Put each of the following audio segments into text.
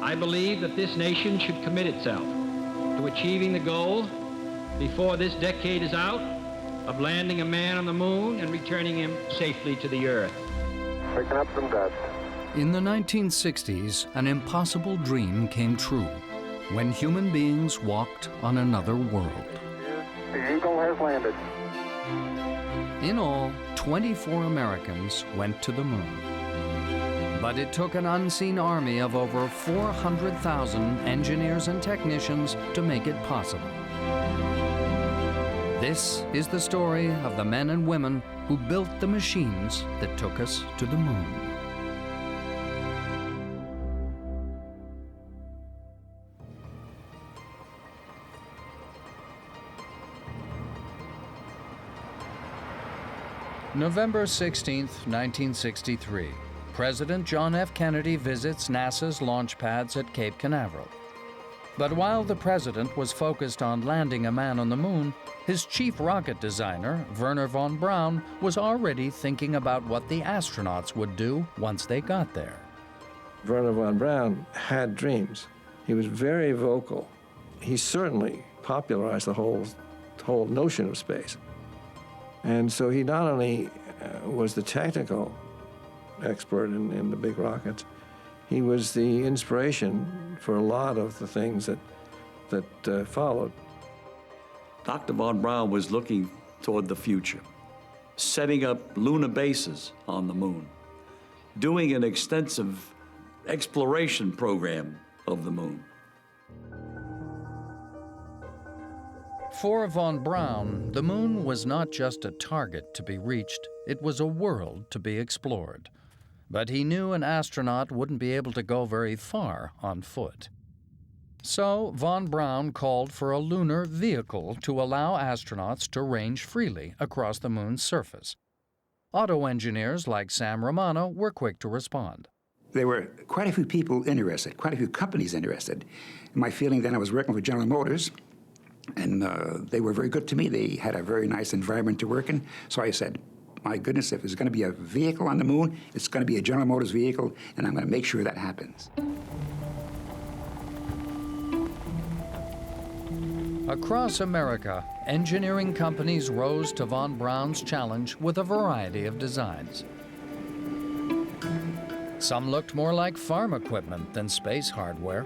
I believe that this nation should commit itself to achieving the goal before this decade is out of landing a man on the moon and returning him safely to the Earth. Picking up some dust. In the 1960s, an impossible dream came true when human beings walked on another world. The Eagle has landed. In all, 24 Americans went to the moon. But it took an unseen army of over 400,000 engineers and technicians to make it possible. This is the story of the men and women who built the machines that took us to the moon. November 16th, 1963. President John F. Kennedy visits NASA's launch pads at Cape Canaveral. But while the president was focused on landing a man on the moon, his chief rocket designer, Wernher von Braun, was already thinking about what the astronauts would do once they got there. Wernher von Braun had dreams. He was very vocal. He certainly popularized the whole notion of space. And so he not only was the technical expert in the big rockets, he was the inspiration for a lot of the things that followed. Dr. von Braun was looking toward the future, setting up lunar bases on the moon, doing an extensive exploration program of the moon. For von Braun, the moon was not just a target to be reached, it was a world to be explored. But he knew an astronaut wouldn't be able to go very far on foot. So von Braun called for a lunar vehicle to allow astronauts to range freely across the moon's surface. Auto engineers like Sam Romano were quick to respond. There were quite a few people interested, quite a few companies interested. My feeling then, I was working for General Motors, and they were very good to me. They had a very nice environment to work in. So I said, my goodness, if there's going to be a vehicle on the moon, it's going to be a General Motors vehicle, and I'm going to make sure that happens. Across America, engineering companies rose to von Braun's challenge with a variety of designs. Some looked more like farm equipment than space hardware.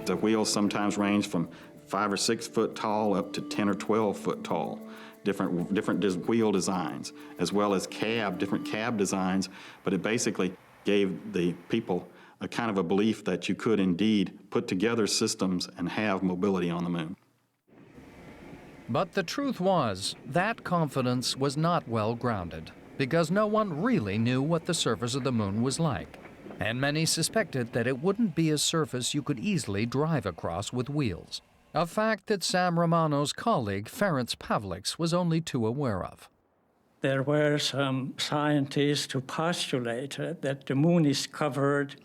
The wheels sometimes range from 5 or 6 foot tall up to 10 or 12 foot tall. Different wheel designs, as well as different cab designs, but it basically gave the people a kind of a belief that you could indeed put together systems and have mobility on the moon. But the truth was, that confidence was not well grounded, because no one really knew what the surface of the moon was like, and many suspected that it wouldn't be a surface you could easily drive across with wheels. A fact that Sam Romano's colleague, Ferenc Pavliks, was only too aware of. There were some scientists who postulated that the moon is covered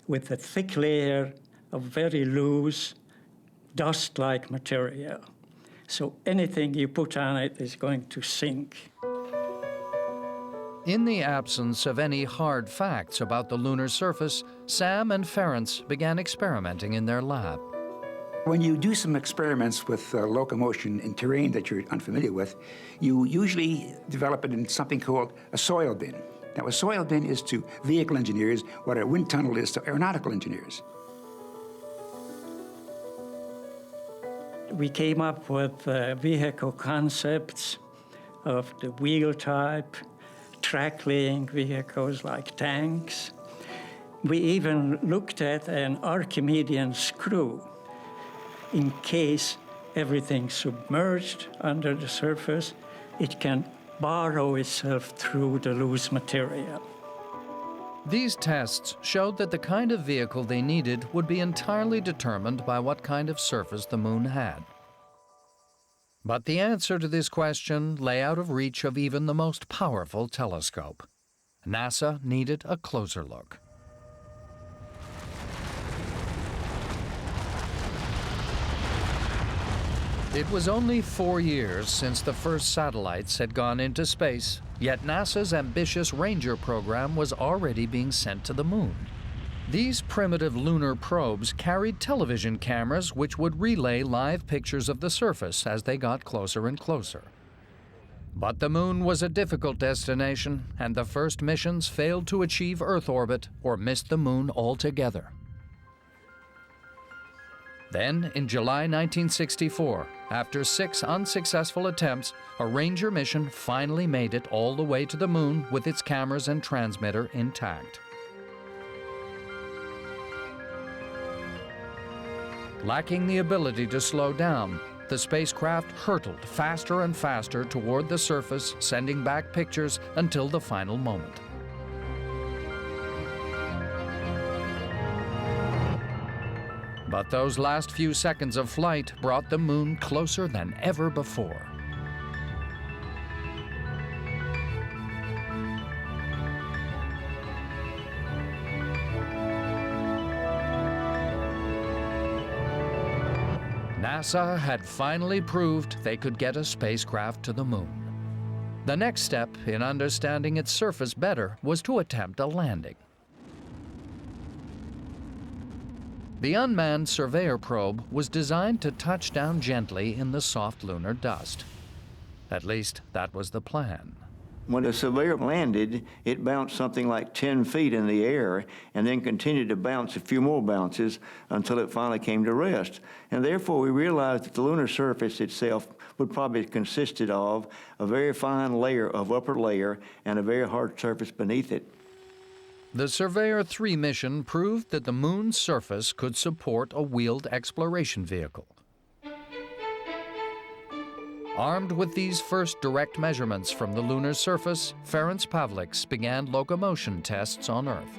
with a thick layer of very loose, dust-like material. So anything you put on it is going to sink. In the absence of any hard facts about the lunar surface, Sam and Ferenc began experimenting in their lab. When you do some experiments with locomotion in terrain that you're unfamiliar with, you usually develop it in something called a soil bin. Now, a soil bin is to vehicle engineers what a wind tunnel is to aeronautical engineers. We came up with vehicle concepts of the wheel type, track-laying vehicles like tanks. We even looked at an Archimedean screw in case everything's submerged under the surface, it can borrow itself through the loose material. These tests showed that the kind of vehicle they needed would be entirely determined by what kind of surface the moon had. But the answer to this question lay out of reach of even the most powerful telescope. NASA needed a closer look. It was only 4 years since the first satellites had gone into space, yet NASA's ambitious Ranger program was already being sent to the moon. These primitive lunar probes carried television cameras which would relay live pictures of the surface as they got closer and closer. But the moon was a difficult destination, and the first missions failed to achieve Earth orbit or missed the moon altogether. Then, in July 1964, after 6 unsuccessful attempts, a Ranger mission finally made it all the way to the moon with its cameras and transmitter intact. Lacking the ability to slow down, the spacecraft hurtled faster and faster toward the surface, sending back pictures until the final moment. But those last few seconds of flight brought the moon closer than ever before. NASA had finally proved they could get a spacecraft to the moon. The next step in understanding its surface better was to attempt a landing. The unmanned surveyor probe was designed to touch down gently in the soft lunar dust. At least, that was the plan. When the surveyor landed, it bounced something like 10 feet in the air and then continued to bounce a few more bounces until it finally came to rest. And therefore, we realized that the lunar surface itself would probably have consisted of a very fine layer of upper layer and a very hard surface beneath it. The Surveyor 3 mission proved that the moon's surface could support a wheeled exploration vehicle. Armed with these first direct measurements from the lunar surface, Ferenc Pavliks began locomotion tests on Earth.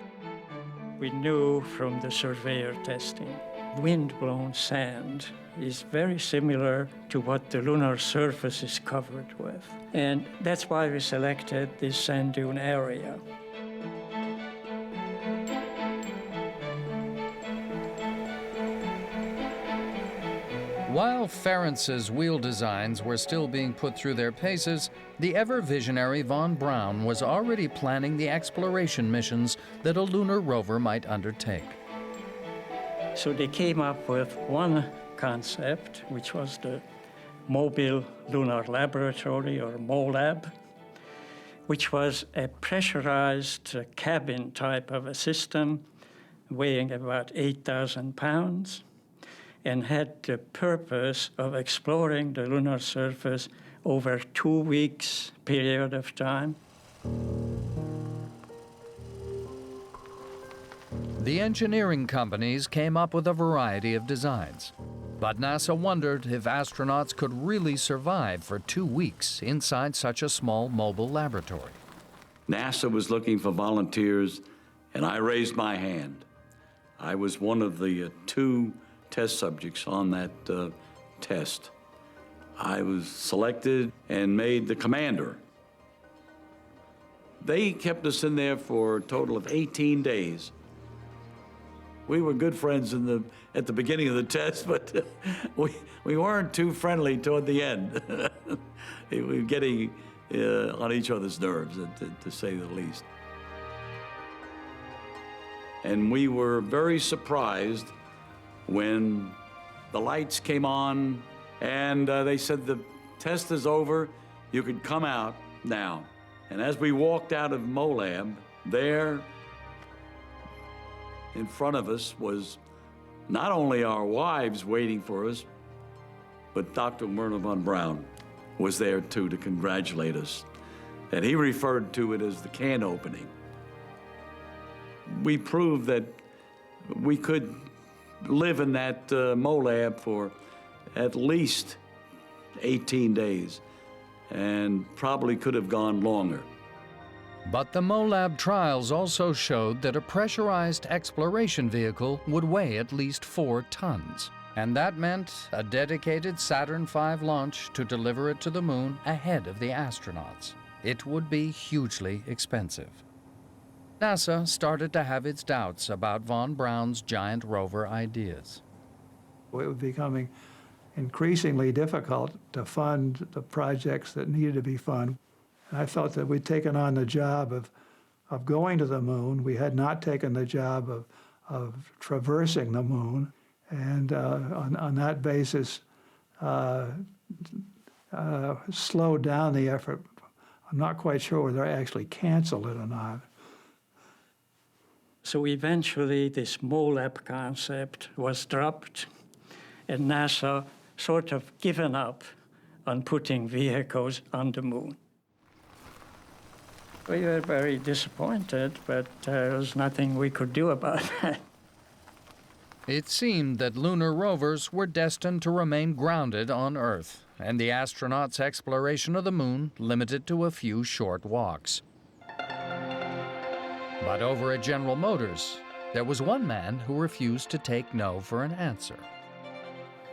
We knew from the surveyor testing, wind-blown sand is very similar to what the lunar surface is covered with. And that's why we selected this sand dune area. While Ferenc's wheel designs were still being put through their paces, the ever-visionary von Braun was already planning the exploration missions that a lunar rover might undertake. So they came up with one concept, which was the Mobile Lunar Laboratory, or MOLAB, which was a pressurized cabin type of a system weighing about 8,000 pounds. And had the purpose of exploring the lunar surface over 2 weeks period of time. The engineering companies came up with a variety of designs, but NASA wondered if astronauts could really survive for 2 weeks inside such a small mobile laboratory. NASA was looking for volunteers, and I raised my hand. I was one of the 2 test subjects on that test. I was selected and made the commander. They kept us in there for a total of 18 days. We were good friends at the beginning of the test, but we weren't too friendly toward the end. We were getting on each other's nerves, to say the least. And we were very surprised when the lights came on and they said, the test is over, you can come out now. And as we walked out of MOLAB, there in front of us was not only our wives waiting for us, but Dr. Werner von Braun was there too to congratulate us. And he referred to it as the can opening. We proved that we could live in that MOLAB for at least 18 days and probably could have gone longer. But the MOLAB trials also showed that a pressurized exploration vehicle would weigh at least 4 tons. And that meant a dedicated Saturn V launch to deliver it to the moon ahead of the astronauts. It would be hugely expensive. NASA started to have its doubts about von Braun's giant rover ideas. It was becoming increasingly difficult to fund the projects that needed to be funded. And I felt that we'd taken on the job of going to the moon. We had not taken the job traversing the moon, and on that basis slowed down the effort. I'm not quite sure whether I actually canceled it or not. So eventually this MOLAB concept was dropped, and NASA sort of given up on putting vehicles on the moon. We were very disappointed, but there was nothing we could do about that. It seemed that lunar rovers were destined to remain grounded on Earth, and the astronauts' exploration of the moon limited to a few short walks. But over at General Motors, there was one man who refused to take no for an answer.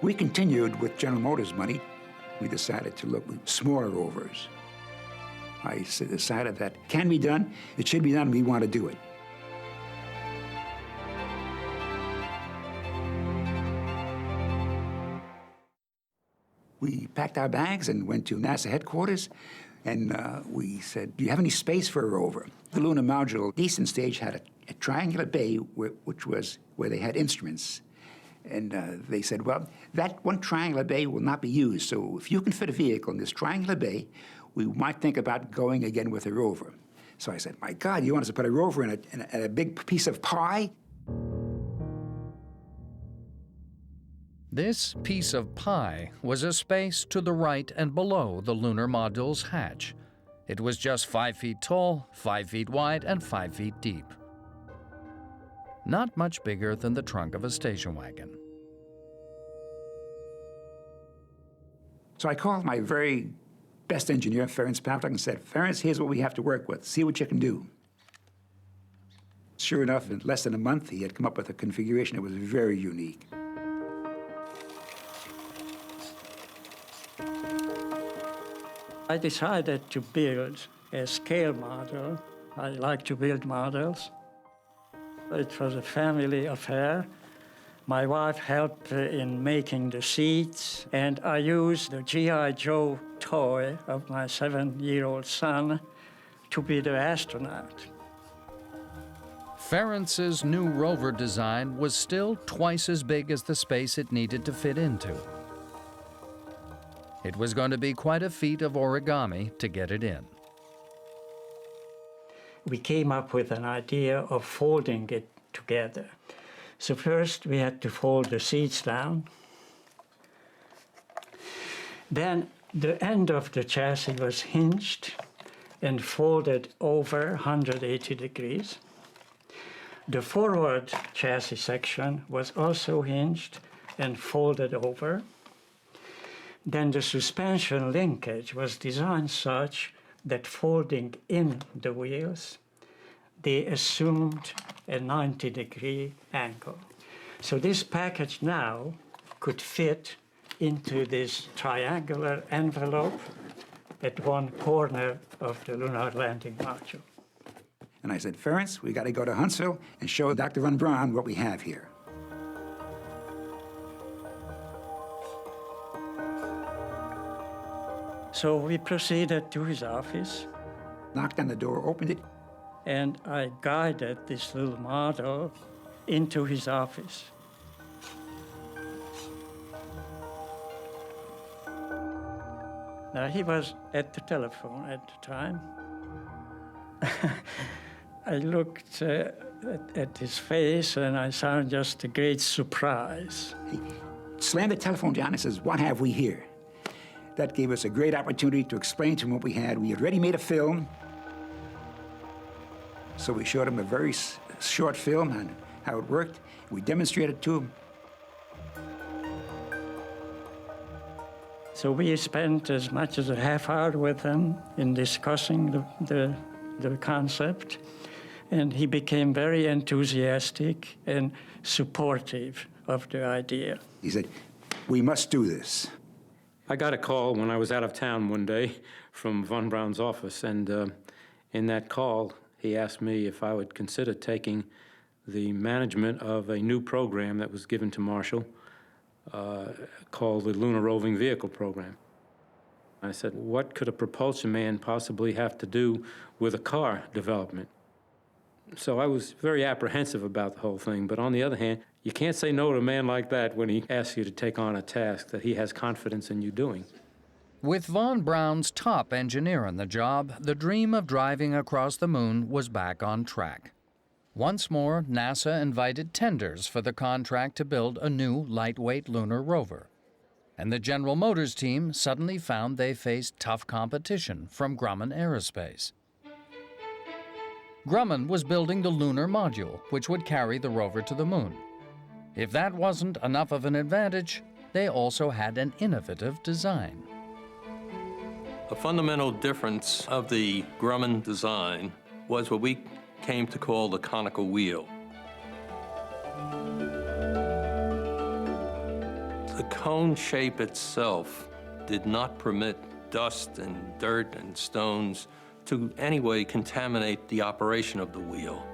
We continued with General Motors money. We decided to look at smaller rovers. I decided that can be done, it should be done, and we want to do it. We packed our bags and went to NASA headquarters, and we said, do you have any space for a rover? The lunar module descent stage had a triangular bay, which was where they had instruments. And they said, well, that one triangular bay will not be used, so if you can fit a vehicle in this triangular bay, we might think about going again with a rover. So I said, my God, you want us to put a rover in a big piece of pie? This piece of pie was a space to the right and below the lunar module's hatch. It was just 5 feet tall, 5 feet wide, and 5 feet deep. Not much bigger than the trunk of a station wagon. So I called my very best engineer, Ferenc Pavlik, and said, Ferenc, here's what we have to work with. See what you can do. Sure enough, in less than a month, he had come up with a configuration that was very unique. I decided to build a scale model. I like to build models. It was a family affair. My wife helped in making the seats, and I used the G.I. Joe toy of my 7-year-old son to be the astronaut. Ferenc's new rover design was still twice as big as the space it needed to fit into. It was going to be quite a feat of origami to get it in. We came up with an idea of folding it together. So first we had to fold the seats down. Then the end of the chassis was hinged and folded over 180 degrees. The forward chassis section was also hinged and folded over. Then the suspension linkage was designed such that folding in the wheels, they assumed a 90-degree angle. So this package now could fit into this triangular envelope at one corner of the lunar landing module. And I said, Ferenc, we got to go to Huntsville and show Dr. von Braun what we have here. So we proceeded to his office. Knocked on the door, opened it. And I guided this little model into his office. Now, he was at the telephone at the time. I looked at his face, and I saw just a great surprise. He slammed the telephone down and says, what have we here? That gave us a great opportunity to explain to him what we had. We had already made a film. So we showed him a very short film on how it worked. We demonstrated it to him. So we spent as much as a half hour with him in discussing the concept. And he became very enthusiastic and supportive of the idea. He said, we must do this. I got a call when I was out of town one day from Von Braun's office, and in that call, he asked me if I would consider taking the management of a new program that was given to Marshall called the Lunar Roving Vehicle Program. I said, what could a propulsion man possibly have to do with a car development? So I was very apprehensive about the whole thing. But on the other hand, you can't say no to a man like that when he asks you to take on a task that he has confidence in you doing. With von Braun's top engineer on the job, the dream of driving across the moon was back on track. Once more, NASA invited tenders for the contract to build a new lightweight lunar rover. And the General Motors team suddenly found they faced tough competition from Grumman Aerospace. Grumman was building the lunar module, which would carry the rover to the moon. If that wasn't enough of an advantage, they also had an innovative design. A fundamental difference of the Grumman design was what we came to call the conical wheel. The cone shape itself did not permit dust and dirt and stones to anyway contaminate the operation of the wheel.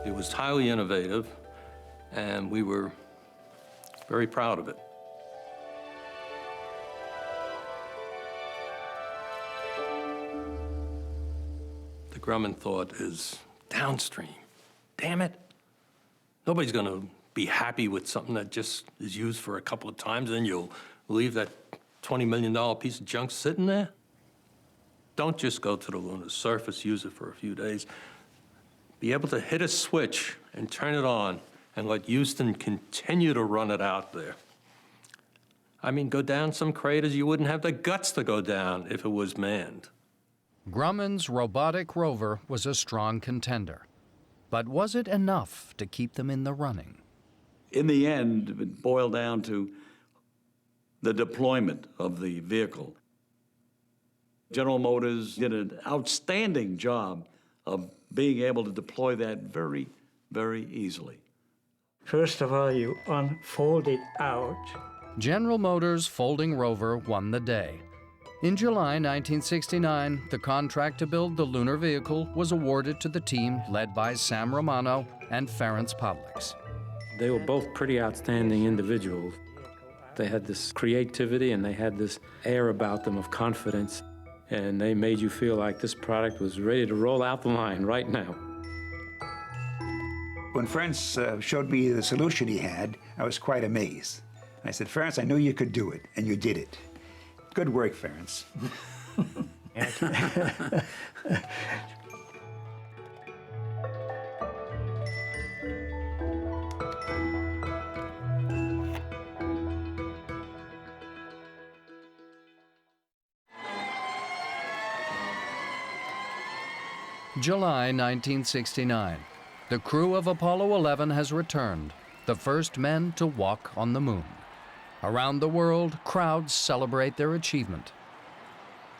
It was highly innovative, and we were very proud of it. The Grumman thought is downstream. Damn it. Nobody's going to be happy with something that just is used for a couple of times, and you'll leave that $20 million piece of junk sitting there. Don't just go to the lunar surface, use it for a few days. Be able to hit a switch and turn it on and let Houston continue to run it out there. I mean, go down some craters you wouldn't have the guts to go down if it was manned. Grumman's robotic rover was a strong contender. But was it enough to keep them in the running? In the end, it boiled down to the deployment of the vehicle. General Motors did an outstanding job of being able to deploy that very, very easily. First of all, you unfold it out. General Motors' folding rover won the day. In July 1969, the contract to build the lunar vehicle was awarded to the team led by Sam Romano and Ferenc Pavliks. They were both pretty outstanding individuals. They had this creativity and they had this air about them of confidence, and they made you feel like this product was ready to roll out the line right now. When Ferenc showed me the solution he had, I was quite amazed. I said, Ferenc, I knew you could do it, and you did it. Good work, Ferenc. July 1969. The crew of Apollo 11 has returned, the first men to walk on the moon. Around the world, crowds celebrate their achievement.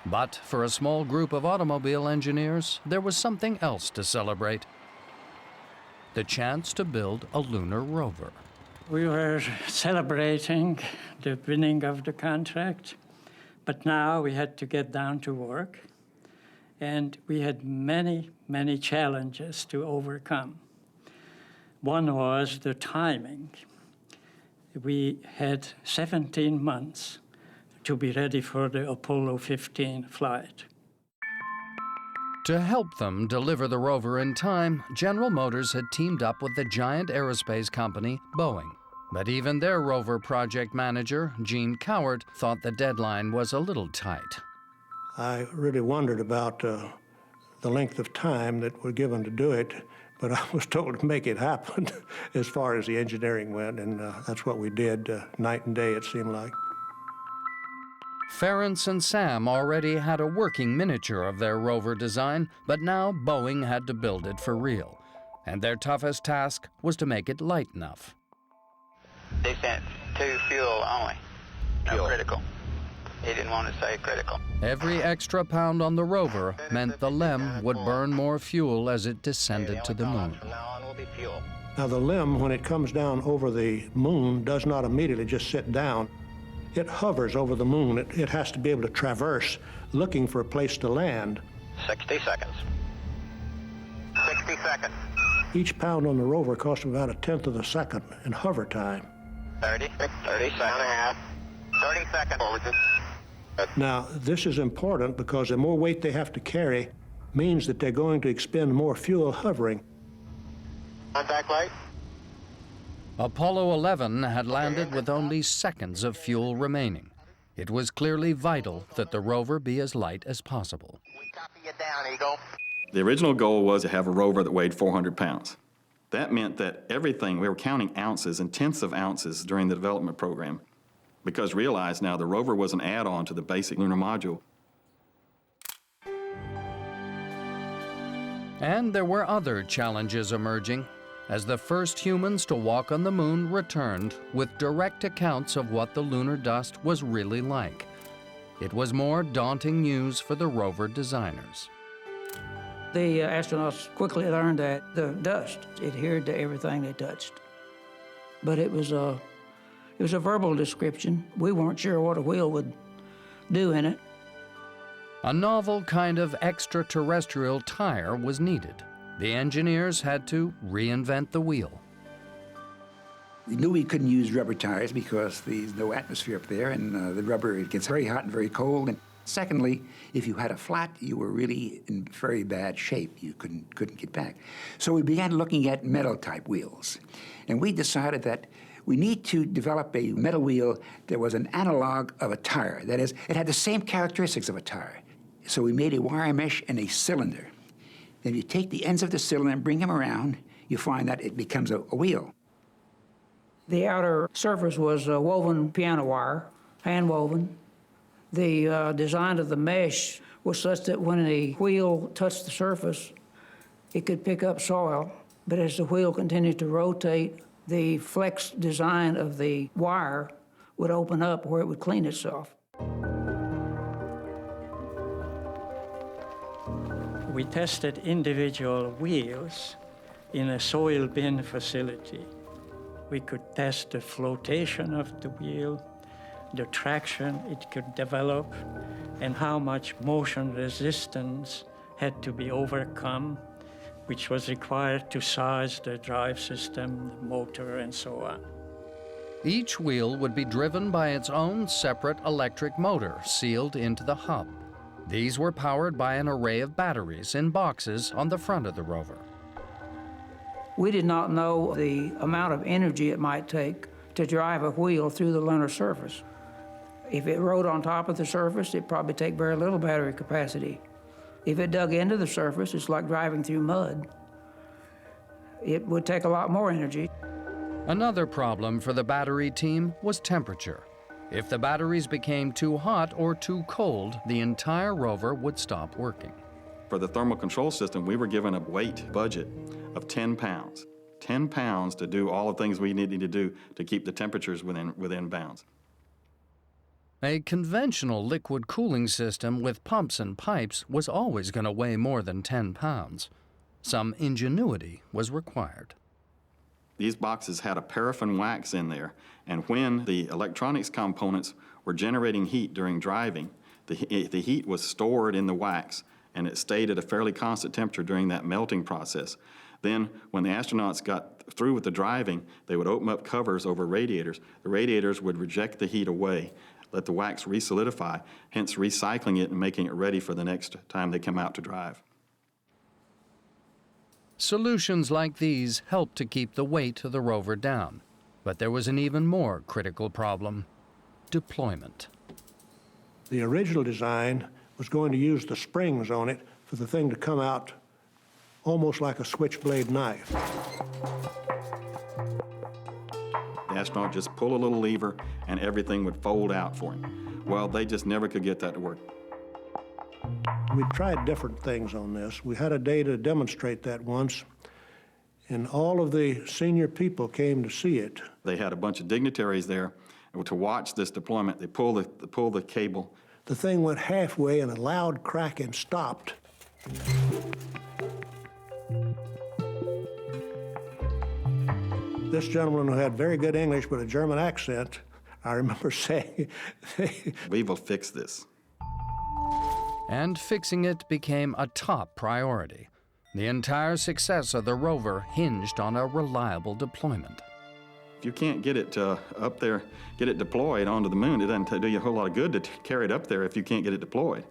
But for a small group of automobile engineers, there was something else to celebrate: the chance to build a lunar rover. We were celebrating the winning of the contract, but now we had to get down to work, and we had many, many challenges to overcome. One was the timing. We had 17 months to be ready for the Apollo 15 flight. To help them deliver the rover in time, General Motors had teamed up with the giant aerospace company, Boeing. But even their rover project manager, Gene Cowart, thought the deadline was a little tight. I really wondered about the length of time that we're given to do it, but I was told to make it happen as far as the engineering went, and that's what we did, night and day, it seemed like. Ferenc and Sam already had a working miniature of their rover design, but now Boeing had to build it for real. And their toughest task was to make it light enough. They sent 2 fuel only, no critical. He didn't want to say critical. Every extra pound on the rover meant the LEM would burn more fuel as it descended to the moon. Now the LEM, when it comes down over the moon, does not immediately just sit down. It hovers over the moon. It has to be able to traverse, looking for a place to land. 60 seconds. 60 seconds. Each pound on the rover costs about 1/10 of a second in hover time. 30 seconds. 30 seconds. Now, this is important because the more weight they have to carry, means that they're going to expend more fuel hovering. Contact light. Apollo 11 had landed with only seconds of fuel remaining. It was clearly vital that the rover be as light as possible. We copy you down, Eagle. The original goal was to have a rover that weighed 400 pounds. That meant that everything, we were counting ounces and tenths of ounces during the development program, because realize now the rover was an add-on to the basic lunar module. And there were other challenges emerging as the first humans to walk on the moon returned with direct accounts of what the lunar dust was really like. It was more daunting news for the rover designers. The astronauts quickly learned that the dust adhered to everything they touched. But it was a verbal description. We weren't sure what a wheel would do in it. A novel kind of extraterrestrial tire was needed. The engineers had to reinvent the wheel. We knew we couldn't use rubber tires because there's no atmosphere up there, and the rubber, it gets very hot and very cold. And secondly, if you had a flat, you were really in very bad shape. You couldn't get back. So we began looking at metal-type wheels. And we decided that we need to develop a metal wheel that was an analog of a tire. That is, it had the same characteristics of a tire. So we made a wire mesh and a cylinder. Then you take the ends of the cylinder and bring them around, you find that it becomes a wheel. The outer surface was woven piano wire, hand woven. The design of the mesh was such that when the wheel touched the surface, it could pick up soil. But as the wheel continued to rotate, the flex design of the wire would open up where it would clean itself. We tested individual wheels in a soil bin facility. We could test the flotation of the wheel, the traction it could develop, and how much motion resistance had to be overcome, which was required to size the drive system, the motor, and so on. Each wheel would be driven by its own separate electric motor sealed into the hub. These were powered by an array of batteries in boxes on the front of the rover. We did not know the amount of energy it might take to drive a wheel through the lunar surface. If it rode on top of the surface, it'd probably take very little battery capacity. If it dug into the surface, it's like driving through mud. It would take a lot more energy. Another problem for the battery team was temperature. If the batteries became too hot or too cold, the entire rover would stop working. For the thermal control system, we were given a weight budget of 10 pounds. 10 pounds to do all the things we needed to do to keep the temperatures within bounds. A conventional liquid cooling system with pumps and pipes was always going to weigh more than 10 pounds. Some ingenuity was required. These boxes had a paraffin wax in there, and when the electronics components were generating heat during driving, the heat was stored in the wax, and it stayed at a fairly constant temperature during that melting process. Then, when the astronauts got through with the driving, they would open up covers over radiators. The radiators would reject the heat away, let the wax re-solidify, hence recycling it and making it ready for the next time they come out to drive. Solutions like these helped to keep the weight of the rover down. But there was an even more critical problem: deployment. The original design was going to use the springs on it for the thing to come out almost like a switchblade knife. The astronaut just pull a little lever and everything would fold out for him. Well, they just never could get that to work. We tried different things on this. We had a day to demonstrate that once, and all of the senior people came to see it. They had a bunch of dignitaries there to watch this deployment. They pull the cable. The thing went halfway and a loud crack and stopped. This gentleman who had very good English but a German accent, I remember saying, "We will fix this." And fixing it became a top priority. The entire success of the rover hinged on a reliable deployment. If you can't get it up there, get it deployed onto the moon, it doesn't do you a whole lot of good to carry it up there if you can't get it deployed.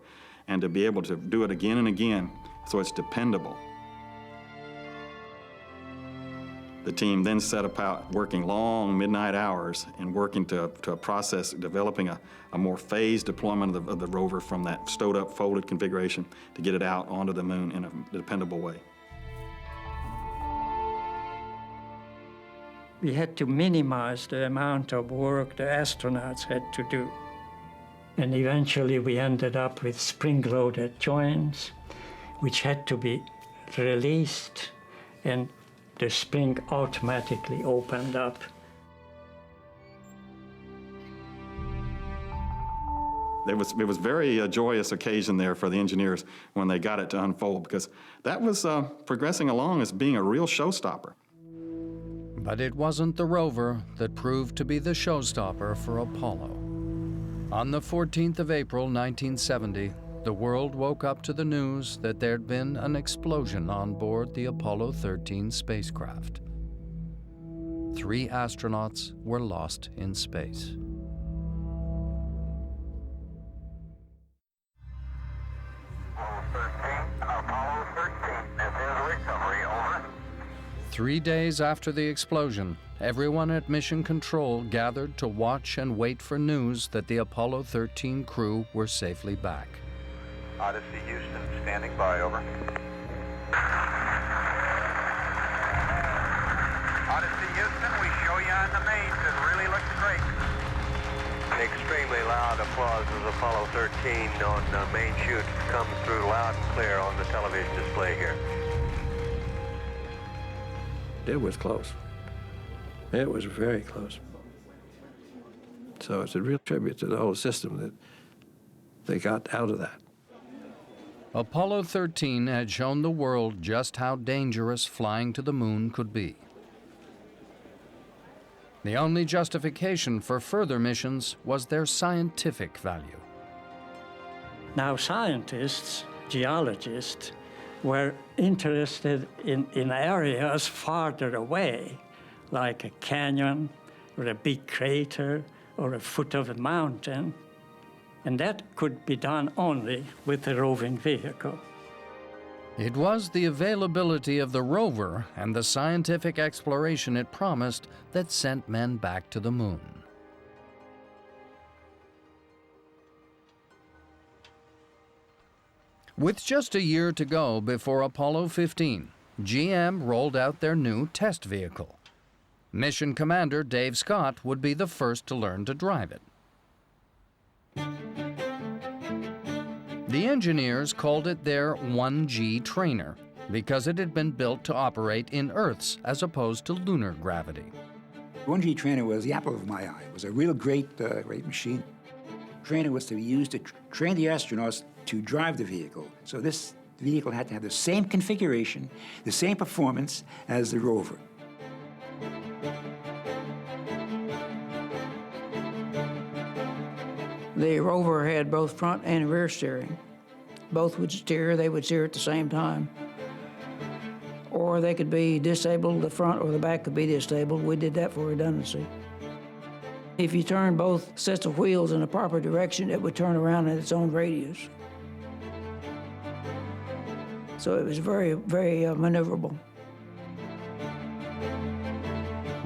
And to be able to do it again and again so it's dependable. The team then set about working long midnight hours and working to a process, developing a more phased deployment of the rover from that stowed up, folded configuration to get it out onto the moon in a dependable way. We had to minimize the amount of work the astronauts had to do. And eventually we ended up with spring-loaded joints, which had to be released, and the spring automatically opened up. It was very joyous occasion there for the engineers when they got it to unfold, because that was progressing along as being a real showstopper. But it wasn't the rover that proved to be the showstopper for Apollo. On the 14th of April, 1970, the world woke up to the news that there'd been an explosion on board the Apollo 13 spacecraft. 3 astronauts were lost in space. Apollo 13, this is recovery, over. 3 days after the explosion, everyone at Mission Control gathered to watch and wait for news that the Apollo 13 crew were safely back. Odyssey Houston, standing by, over. Odyssey Houston, we show you on the mains. It really looks great. Extremely loud applause as Apollo 13 on main chute comes through loud and clear on the television display here. It was close. It was very close. So it's a real tribute to the whole system that they got out of that. Apollo 13 had shown the world just how dangerous flying to the moon could be. The only justification for further missions was their scientific value. Now scientists, geologists, were interested in areas farther away, like a canyon or a big crater or a foot of a mountain. And that could be done only with a roving vehicle. It was the availability of the rover and the scientific exploration it promised that sent men back to the moon. With just a year to go before Apollo 15, GM rolled out their new test vehicle. Mission Commander Dave Scott would be the first to learn to drive it. The engineers called it their 1G trainer because it had been built to operate in Earth's as opposed to lunar gravity. 1G trainer was the apple of my eye. It was a real great machine. Trainer was to be used to train the astronauts to drive the vehicle. So this vehicle had to have the same configuration, the same performance as the rover. The rover had both front and rear steering. Both would steer, they would steer at the same time. Or they could be disabled, the front or the back could be disabled. We did that for redundancy. If you turn both sets of wheels in the proper direction, it would turn around in its own radius. So it was very, very maneuverable.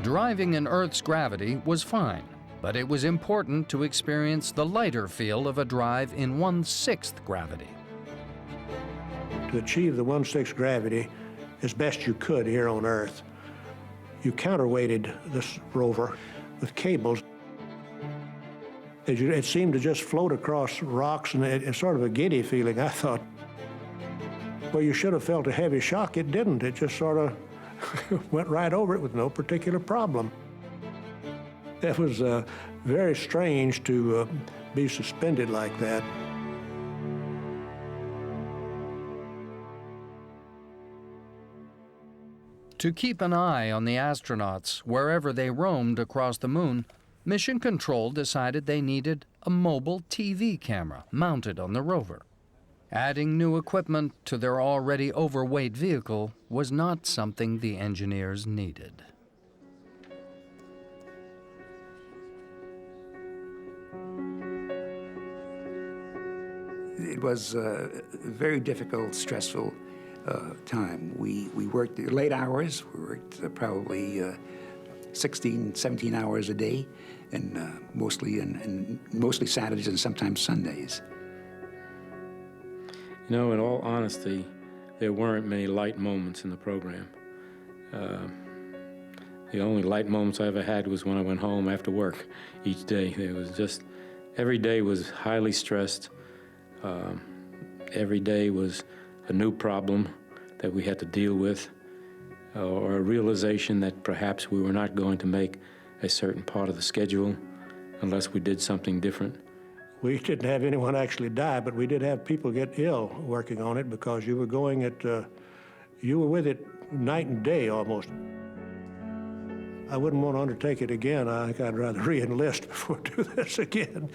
Driving in Earth's gravity was fine, but it was important to experience the lighter feel of a drive in 1/6 gravity. To achieve the 1/6 gravity as best you could here on Earth, you counterweighted this rover with cables. It seemed to just float across rocks, and it's sort of a giddy feeling, I thought. Well, you should have felt a heavy shock. It didn't. It just sort of went right over it with no particular problem. It was very strange to be suspended like that. To keep an eye on the astronauts wherever they roamed across the moon, Mission Control decided they needed a mobile TV camera mounted on the rover. Adding new equipment to their already overweight vehicle was not something the engineers needed. It was a very difficult, stressful time. We worked late hours. We worked probably 16, 17 hours a day, and mostly Saturdays and sometimes Sundays. You know, in all honesty, there weren't many light moments in the program. The only light moments I ever had was when I went home after work each day. It was just, every day was highly stressed. Every day was a new problem that we had to deal with, or a realization that perhaps we were not going to make a certain part of the schedule unless we did something different. We didn't have anyone actually die, but we did have people get ill working on it because you were going at, you were with it night and day almost. I wouldn't want to undertake it again. I think I'd rather re-enlist before do this again.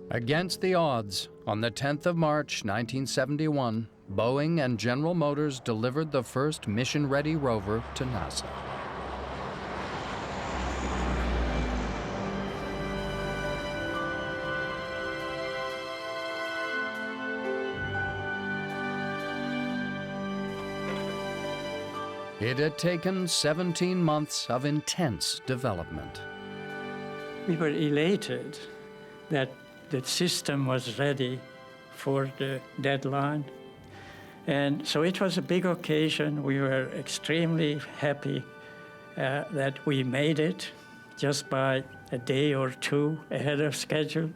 Against the odds, on the 10th of March, 1971, Boeing and General Motors delivered the first mission-ready rover to NASA. It had taken 17 months of intense development. We were elated that the system was ready for the deadline. And so it was a big occasion. We were extremely happy that we made it just by a day or two ahead of schedule.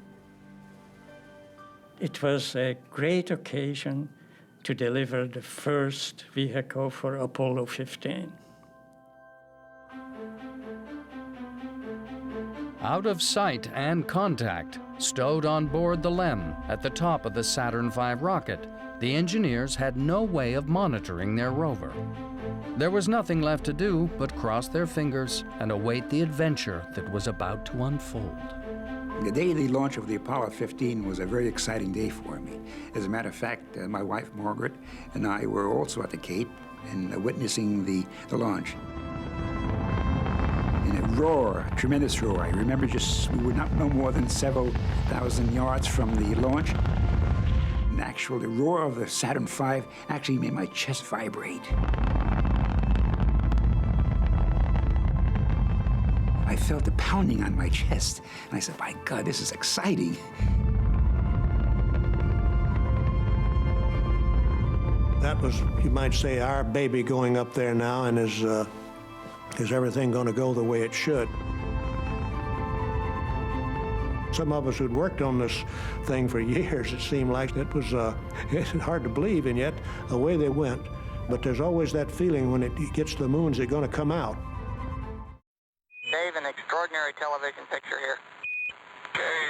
It was a great occasion to deliver the first vehicle for Apollo 15. Out of sight and contact, stowed on board the LEM at the top of the Saturn V rocket, the engineers had no way of monitoring their rover. There was nothing left to do but cross their fingers and await the adventure that was about to unfold. The day of the launch of the Apollo 15 was a very exciting day for me. As a matter of fact, my wife, Margaret, and I were also at the Cape and witnessing the launch. In a roar, a tremendous roar. I remember we were not no more than several thousand yards from the launch. And actually, the roar of the Saturn V actually made my chest vibrate. I felt the pounding on my chest, and I said, my God, this is exciting. That was, you might say, our baby going up there now, and is everything going to go the way it should? Some of us who'd worked on this thing for years, it seemed like it was it's hard to believe, and yet away they went. But there's always that feeling when it gets to the moon, is it going to come out? Dave, an extraordinary television picture here.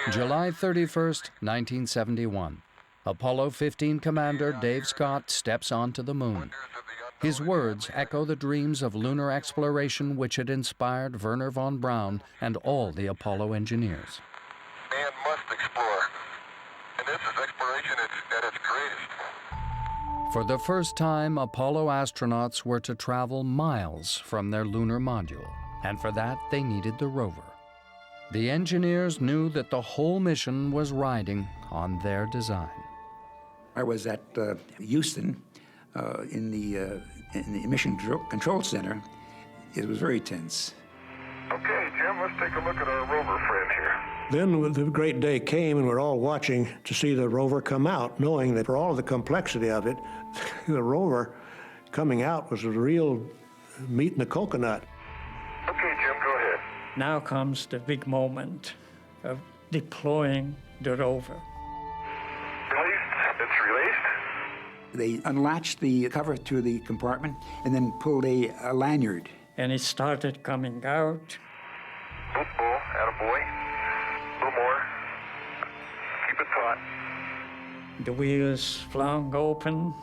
July 31st, 1971. Apollo 15 Commander Dave Scott steps onto the moon. His words echo the dreams of lunar exploration which had inspired Wernher von Braun and all the Apollo engineers. Man must explore, and this is exploration at its greatest. For the first time, Apollo astronauts were to travel miles from their lunar module, and for that they needed the rover. The engineers knew that the whole mission was riding on their design. I was at Houston in the Mission Control Center. It was very tense. Okay, Jim, let's take a look at our rover friend here. Then the great day came, and we're all watching to see the rover come out, knowing that for all the complexity of it, the rover coming out was a real meat in the coconut. Okay, Jim, go ahead. Now comes the big moment of deploying the rover. Released. It's released. They unlatched the cover to the compartment and then pulled a lanyard. And it started coming out. Football, attaboy. A little more. Keep it taut. The wheels flung open.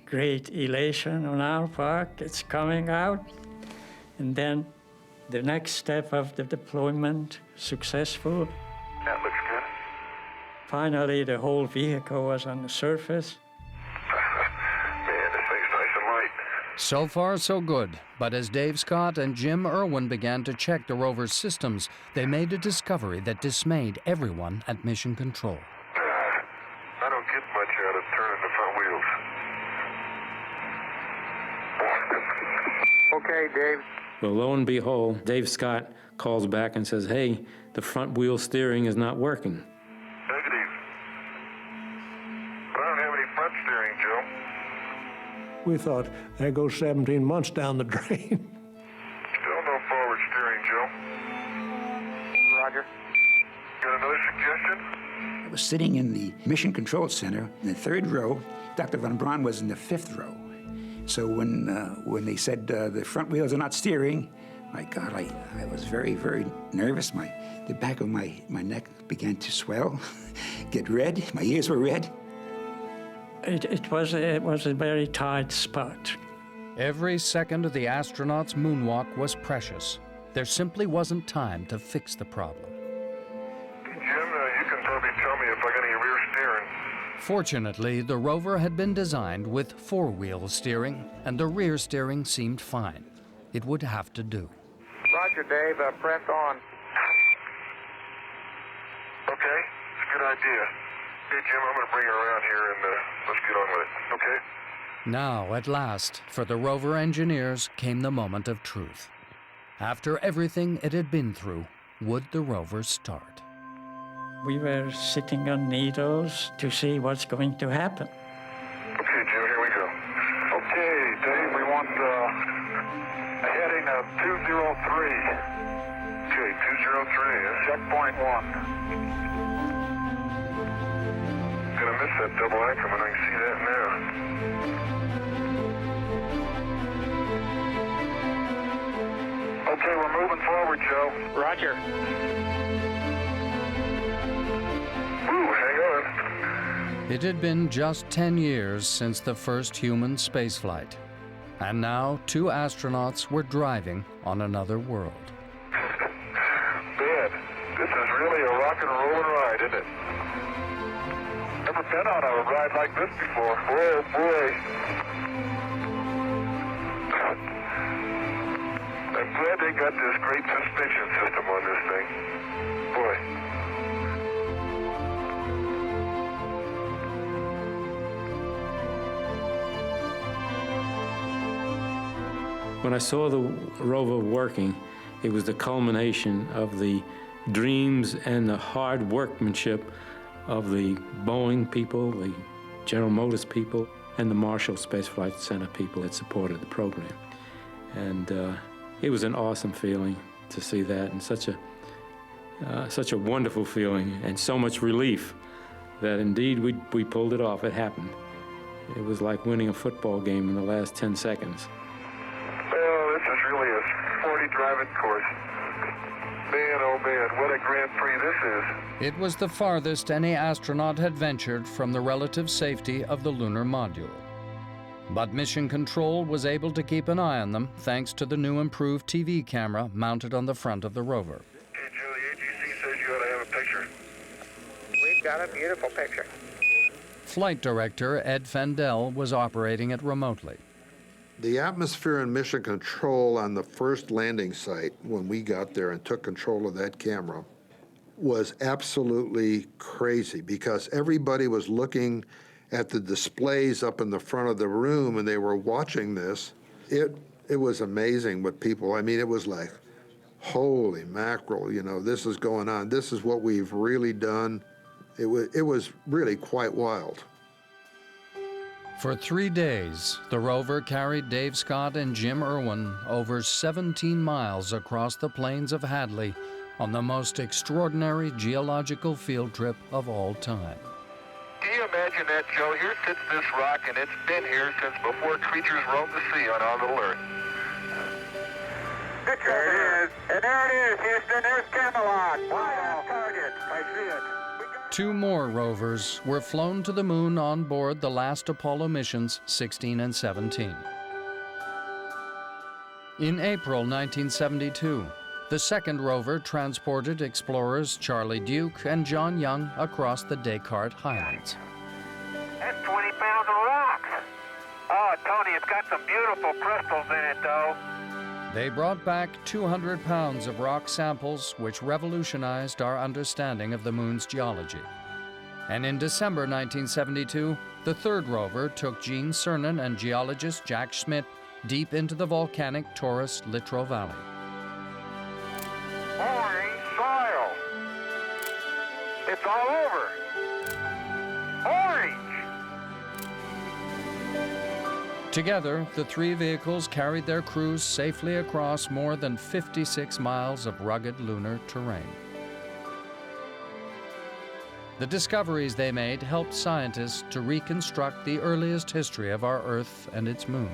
Great elation on our part. It's coming out. And then the next step of the deployment, successful. That looks good. Finally, the whole vehicle was on the surface. Man, this thing's nice and light. So far, so good. But as Dave Scott and Jim Irwin began to check the rover's systems, they made a discovery that dismayed everyone at Mission Control. I don't get much out of turning the front wheels. Okay, Dave. Well, lo and behold, Dave Scott calls back and says, hey, the front wheel steering is not working. Negative. I don't have any front steering, Joe. We thought, that goes 17 months down the drain. Still no forward steering, Joe. Roger. Got another suggestion? I was sitting in the Mission Control Center in the 3rd row. Dr. Von Braun was in the 5th row. So when they said the front wheels are not steering, my God, I was very, very nervous. The back of my neck began to swell, get red. My ears were red. It was a very tight spot. Every second of the astronauts' moonwalk was precious. There simply wasn't time to fix the problem. Jim, you can probably tell me if I got any rear steering. Fortunately, the rover had been designed with 4-wheel steering, and the rear steering seemed fine. It would have to do. Roger, Dave. Press on. Okay, it's a good idea. Hey, Jim, I'm going to bring her around here and let's get on with it, okay? Now, at last, for the rover engineers came the moment of truth. After everything it had been through, would the rover start? We were sitting on needles to see what's going to happen. Okay, Jim, here we go. Okay, Dave, we want a heading of 203. Okay, 203, checkpoint 1. Gonna miss that double increment, I can see that now. Okay, we're moving forward, Joe. Roger. Ooh, hang on. It had been just 10 years since the first human spaceflight, and now 2 astronauts were driving on another world. Man, this is really a rock and rollin' ride, isn't it? Never been on a ride like this before. Oh, boy. I'm glad they got this great suspension system on this thing. Boy. When I saw the rover working, it was the culmination of the dreams and the hard workmanship of the Boeing people, the General Motors people, and the Marshall Space Flight Center people that supported the program. And it was an awesome feeling to see that, and such a wonderful feeling, and so much relief that indeed we pulled it off. It happened. It was like winning a football game in the last 10 seconds. Well, this is really a sporty driving course. Man, oh man, what a Grand Prix this is. It was the farthest any astronaut had ventured from the relative safety of the lunar module. But Mission Control was able to keep an eye on them thanks to the new improved TV camera mounted on the front of the rover. Hey, Joe, the AGC says you ought to have a picture. We've got a beautiful picture. Flight Director Ed Fendel was operating it remotely. The atmosphere in Mission Control on the first landing site, when we got there and took control of that camera, was absolutely crazy because everybody was looking at the displays up in the front of the room and they were watching this. It was amazing what people, I mean, it was like, holy mackerel, you know, this is going on. This is what we've really done. It was really quite wild. For 3 days, the rover carried Dave Scott and Jim Irwin over 17 miles across the plains of Hadley on the most extraordinary geological field trip of all time. Can you imagine that, Joe? Here sits this rock, and it's been here since before creatures roamed the sea on our little Earth. There it is. And there it is, Houston. There's Camelot. Wide off target. I see it. 2 more rovers were flown to the moon on board the last Apollo missions, 16 and 17. In April 1972, the second rover transported explorers Charlie Duke and John Young across the Descartes Highlands. That's 20 pounds of rocks. Oh, Tony, if It's got some beautiful crystals in it, though. They brought back 200 pounds of rock samples, which revolutionized our understanding of the moon's geology. And in December 1972, the third rover took Gene Cernan and geologist Jack Schmidt deep into the volcanic Taurus Littrow Valley. Orange soil. It's all over. Orange. Together, the three vehicles carried their crews safely across more than 56 miles of rugged lunar terrain. The discoveries they made helped scientists to reconstruct the earliest history of our Earth and its moon.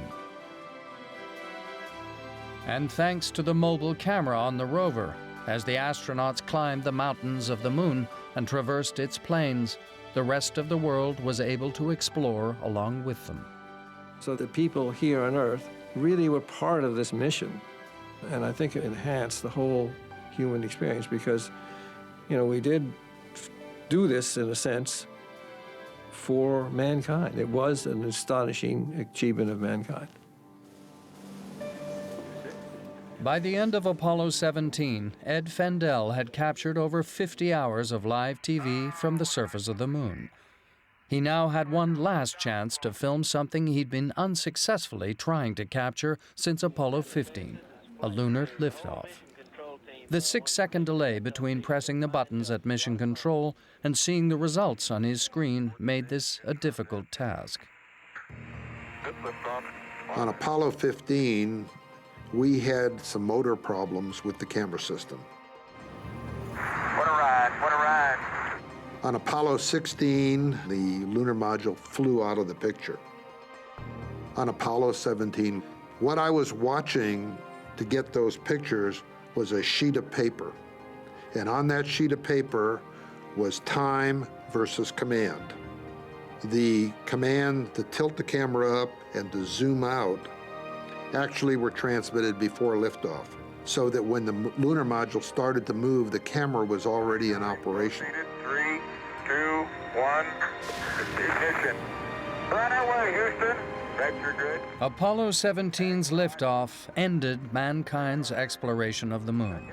And thanks to the mobile camera on the rover, as the astronauts climbed the mountains of the moon and traversed its plains, the rest of the world was able to explore along with them. So the people here on Earth really were part of this mission. And I think it enhanced the whole human experience because, you know, we did do this, in a sense, for mankind. It was an astonishing achievement of mankind. By the end of Apollo 17, Ed Fendell had captured over 50 hours of live TV from the surface of the moon. He now had one last chance to film something he'd been unsuccessfully trying to capture since Apollo 15, a lunar liftoff. The 6-second delay between pressing the buttons at Mission Control and seeing the results on his screen made this a difficult task. On Apollo 15, we had some motor problems with the camera system. What a ride, what a ride. On Apollo 16, the lunar module flew out of the picture. On Apollo 17, what I was watching to get those pictures was a sheet of paper. And on that sheet of paper was time versus command. The command to tilt the camera up and to zoom out actually were transmitted before liftoff, so that when the lunar module started to move, the camera was already in operation. 3, 2, 1, ignition. Right away, Houston. Vector good. Apollo 17's liftoff ended mankind's exploration of the moon.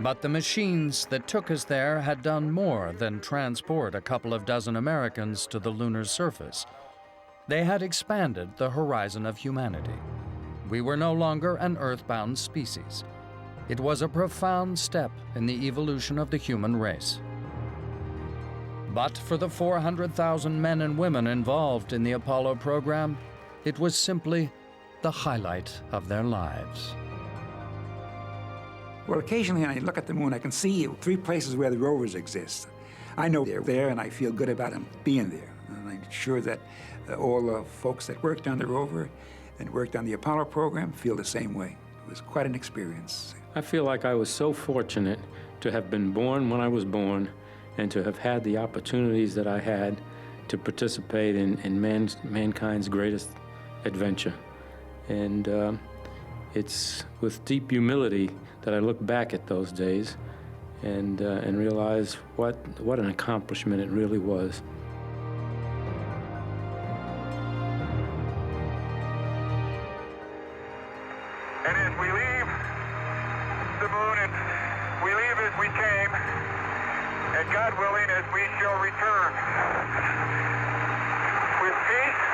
But the machines that took us there had done more than transport a couple of dozen Americans to the lunar surface. They had expanded the horizon of humanity. We were no longer an earthbound species. It was a profound step in the evolution of the human race. But for the 400,000 men and women involved in the Apollo program, it was simply the highlight of their lives. Well, occasionally when I look at the moon, I can see 3 places where the rovers exist. I know they're there, and I feel good about them being there. And I'm sure that all the folks that worked on the rover and worked on the Apollo program feel the same way. It was quite an experience. I feel like I was so fortunate to have been born when I was born and to have had the opportunities that I had to participate in mankind's greatest adventure. And it's with deep humility that I look back at those days and realize what an accomplishment it really was. And as we leave the moon, and we leave as we came, and God willing, as we shall return with peace